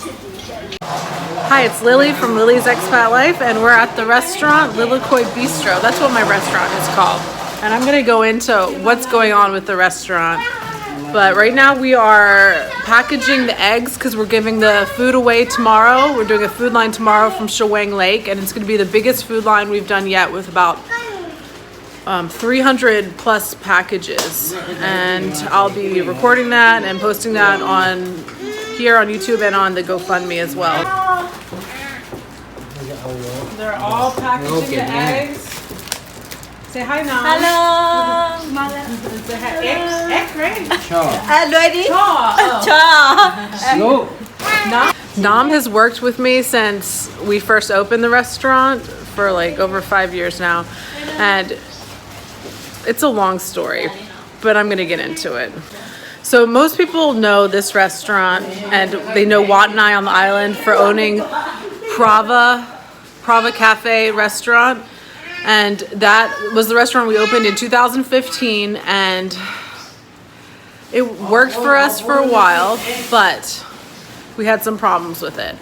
Hi, it's Lily from Lily's Expat Life, and we're at the restaurant Lilikoi Bistro. That's what my restaurant is called. And I'm gonna go into what's going on with the restaurant. But right now we are packaging the eggs because we're giving the food away tomorrow. We're doing a food line tomorrow from Shawang Lake, and it's gonna be the biggest food line we've done yet with about 300 plus packages. And I'll be recording that and posting that on here on YouTube and on the GoFundMe as well. They're all packaging the eggs. Say hi now. Hello. Say hi. Egg, right? Ready? Nam has worked with me since we first opened the restaurant for like over 5 years now. And it's a long story, but I'm gonna get into it. So most people know this restaurant, and they know Wat and I on the island for owning Prava Cafe restaurant. And that was the restaurant we opened in 2015, and it worked for us for a while, but we had some problems with it.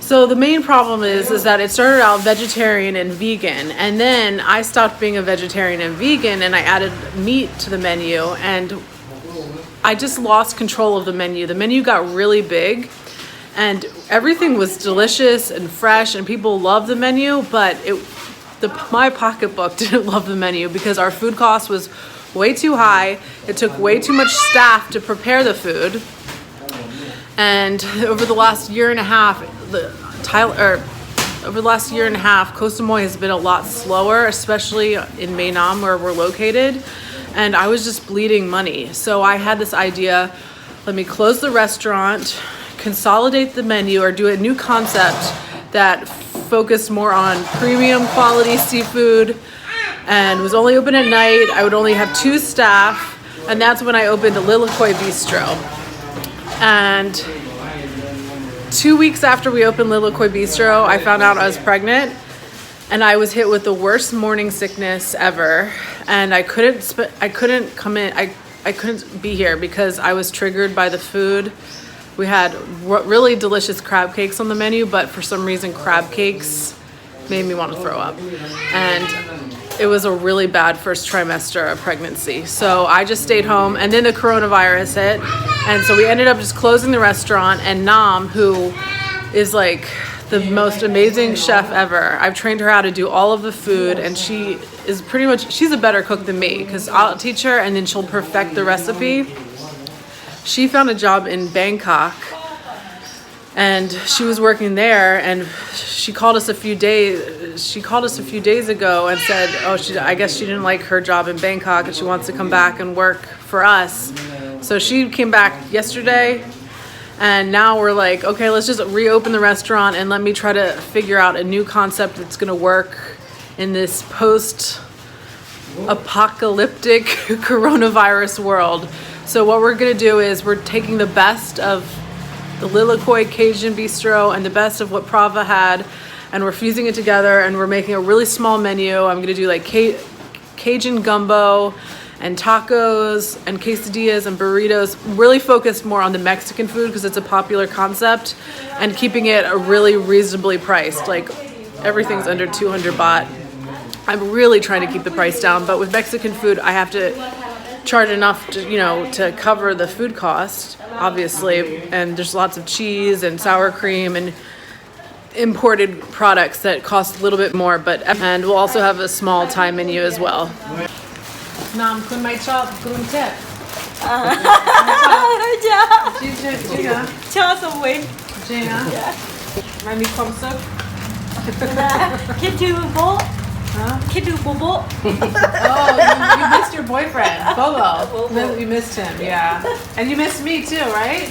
So the main problem is that it started out vegetarian and vegan, and then I stopped being a vegetarian and vegan, and I added meat to the menu, and I just lost control of the menu. The menu got really big, and everything was delicious and fresh, and people loved the menu, but my pocketbook didn't love the menu because our food cost was way too high. It took way too much staff to prepare the food. And over the last year and a half, Ko Samui has been a lot slower, especially in Maenam where we're located. And I was just bleeding money. So I had this idea, let me close the restaurant, consolidate the menu, or do a new concept that focused more on premium quality seafood and was only open at night. I would only have 2 staff, and that's when I opened the Lilikoi Bistro. And 2 weeks after we opened Lilikoi Bistro, I found out I was pregnant, and I was hit with the worst morning sickness ever, and I couldn't be here because I was triggered by the food. We had really delicious crab cakes on the menu, but for some reason crab cakes made me want to throw up. And it was a really bad first trimester of pregnancy. So I just stayed home, and then the coronavirus hit. And so we ended up just closing the restaurant, and Nam, who is like the most amazing chef ever, I've trained her how to do all of the food, and she's a better cook than me because I'll teach her and then she'll perfect the recipe. She found a job in Bangkok, and she was working there, and she called us a few days ago and said, I guess she didn't like her job in Bangkok and she wants to come back and work for us. So she came back yesterday, and now we're like, okay, let's just reopen the restaurant and let me try to figure out a new concept that's gonna work in this post-apocalyptic coronavirus world. So what we're gonna do is we're taking the best of the Lilikoi Cajun Bistro and the best of what Prava had, and we're fusing it together, and we're making a really small menu. I'm gonna do like Cajun gumbo and tacos and quesadillas and burritos, really focused more on the Mexican food because it's a popular concept, and keeping it a really reasonably priced. Like everything's under 200 baht. I'm really trying to keep the price down, but with Mexican food, I have to charge enough to cover the food cost, obviously, and there's lots of cheese and sour cream and imported products that cost a little bit more, and we'll also have a small Thai menu as well. Nam, kun mai chop grun tep. Gina. Cho some way. Gina. Mai mi kwam sup. Kidu bo. Kidu bobo. Oh, you missed your boyfriend, Bobo. You missed him, yeah. And you missed me too, right?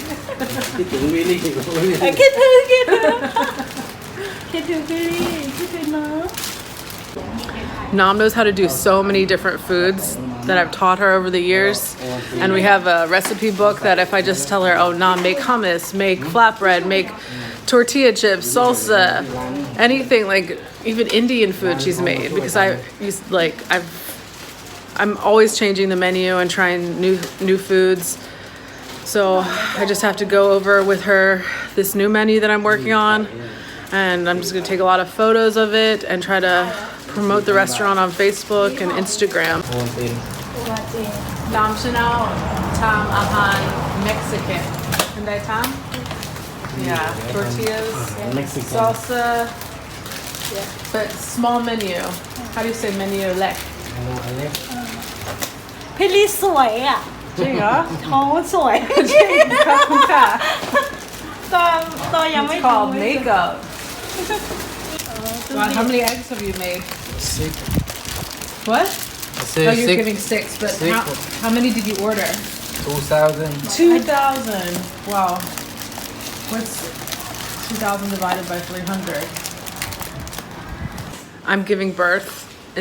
Nam knows how to do so many different foods that I've taught her over the years, and we have a recipe book that if I just tell her, oh, Nam, make hummus, make flatbread, make tortilla chips, salsa, anything, like even Indian food she's made, because I'm always changing the menu and trying new foods. So I just have to go over with her this new menu that I'm working on, and I'm just gonna take a lot of photos of it and try to promote the restaurant on Facebook and Instagram. Nam Chanel Tam Ahan Mexican. Can they Tam? Yeah, tortillas, Mexican. salsa, but small menu. How do you say menu lek? พี่ลี่สวยอ่ะ จริงเหรอ ท้องสวย จริงขอบคุณค่ะ ตัวยังไม่ It's ท้อง called makeup. Wow, how many eggs have you made? 6. What? I said Oh, you're 6. giving 6, but Six. how many did you order? 2,000. 2,000. Wow. What's 2,000 divided by 300? I'm giving birth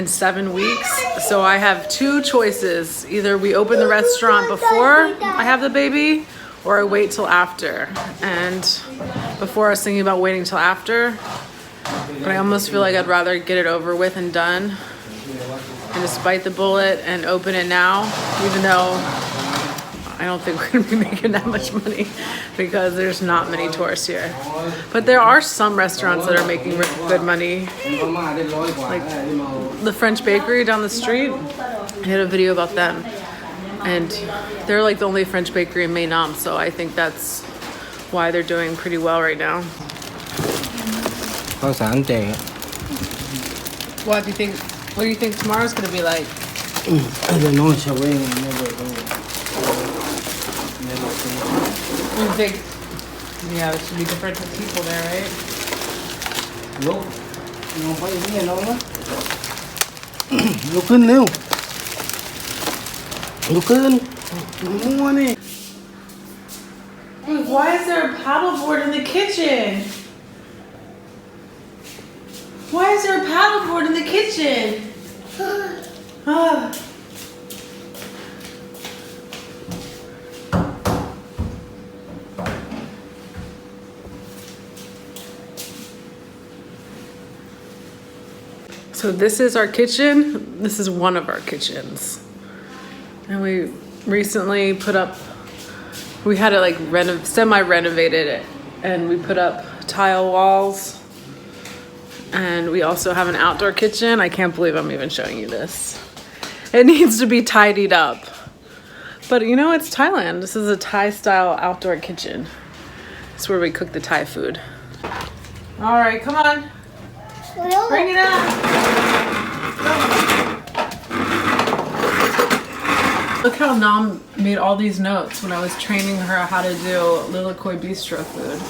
in 7 weeks, so I have 2 choices. Either we open the restaurant before I have the baby, or I wait till after. And before I was thinking about waiting till after, but I almost feel like I'd rather get it over with and done and just bite the bullet and open it now, even though I don't think we're gonna be making that much money because there's not many tourists here. But there are some restaurants that are making good money. Like the French bakery down the street, I had a video about them. And they're like the only French bakery in Maenam, so I think that's why they're doing pretty well right now. ข้าวสารแจก What do you think tomorrow's gonna be like? I don't know, Shaway. Never know. You think, yeah, there should be different people there, right? ลุกน้องไปนี่น้องนะ ลุกขึ้นเร็ว ลุกขึ้นมั่วนี่ Why is there a paddleboard in the kitchen? Why is there a paddleboard in the kitchen? Ah. So this is our kitchen. This is one of our kitchens. And we recently put up, we had it like semi-renovated it, and we put up tile walls. And we also have an outdoor kitchen. I can't believe I'm even showing you this. It needs to be tidied up. But you know, it's Thailand. This is a Thai style outdoor kitchen. It's where we cook the Thai food. All right, come on. Bring it up. Look how Nam made all these notes when I was training her how to do Lilikoi Bistro food.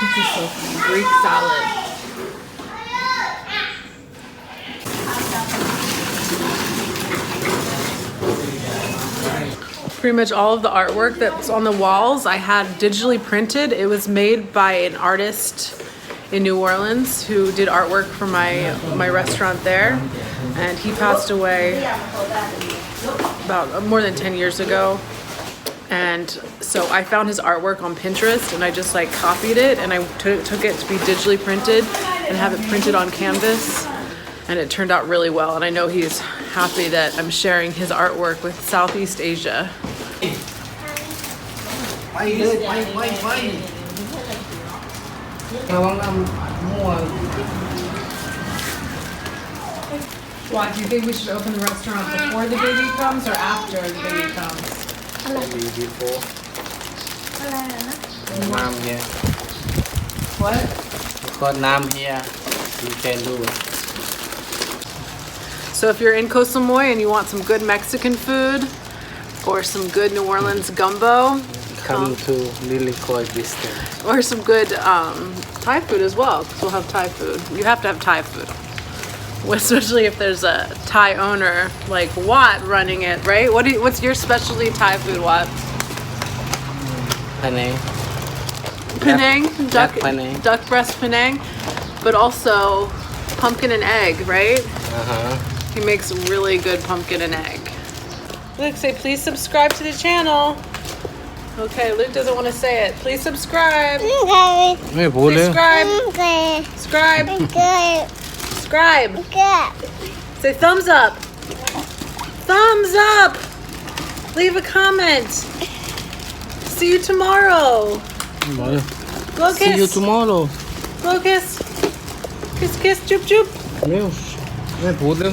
This is so funny. Greek salad. Pretty much all of the artwork that's on the walls I had digitally printed. It was made by an artist in New Orleans who did artwork for my restaurant there, and he passed away about more than 10 years ago. And so I found his artwork on Pinterest, and I just like copied it, and I took it to be digitally printed and have it printed on canvas, and it turned out really well. And I know he's happy that I'm sharing his artwork with Southeast Asia. ไปเลยไประวังน้ำมั่ว Why do you think we should open the restaurant before the baby comes or after the baby comes? Maybe before. น้ำ here. What? Gotน้ำ here. You can do it. So if you're in Ko Samui and you want some good Mexican food or some good New Orleans gumbo, Come to Lilikoi Bistro. or some good Thai food as well, because we'll have Thai food. You have to have Thai food, especially if there's a Thai owner like Wat running it, right? What's your specialty Thai food, Wat? Penang. Penang, duck Penang. duck breast Penang, but also pumpkin and egg, right? He makes really good pumpkin and egg. Luke, say please subscribe to the channel. Okay, Luke doesn't want to say it. Please subscribe. ไม่พูดเลย Subscribe. Subscribe. Subscribe. Say thumbs up. Thumbs up. Leave a comment. See you tomorrow. มาเลย Blow See you kiss. tomorrow Blow kiss. Kiss, kiss, joop, joop. เร็วแม่พูดเร็ว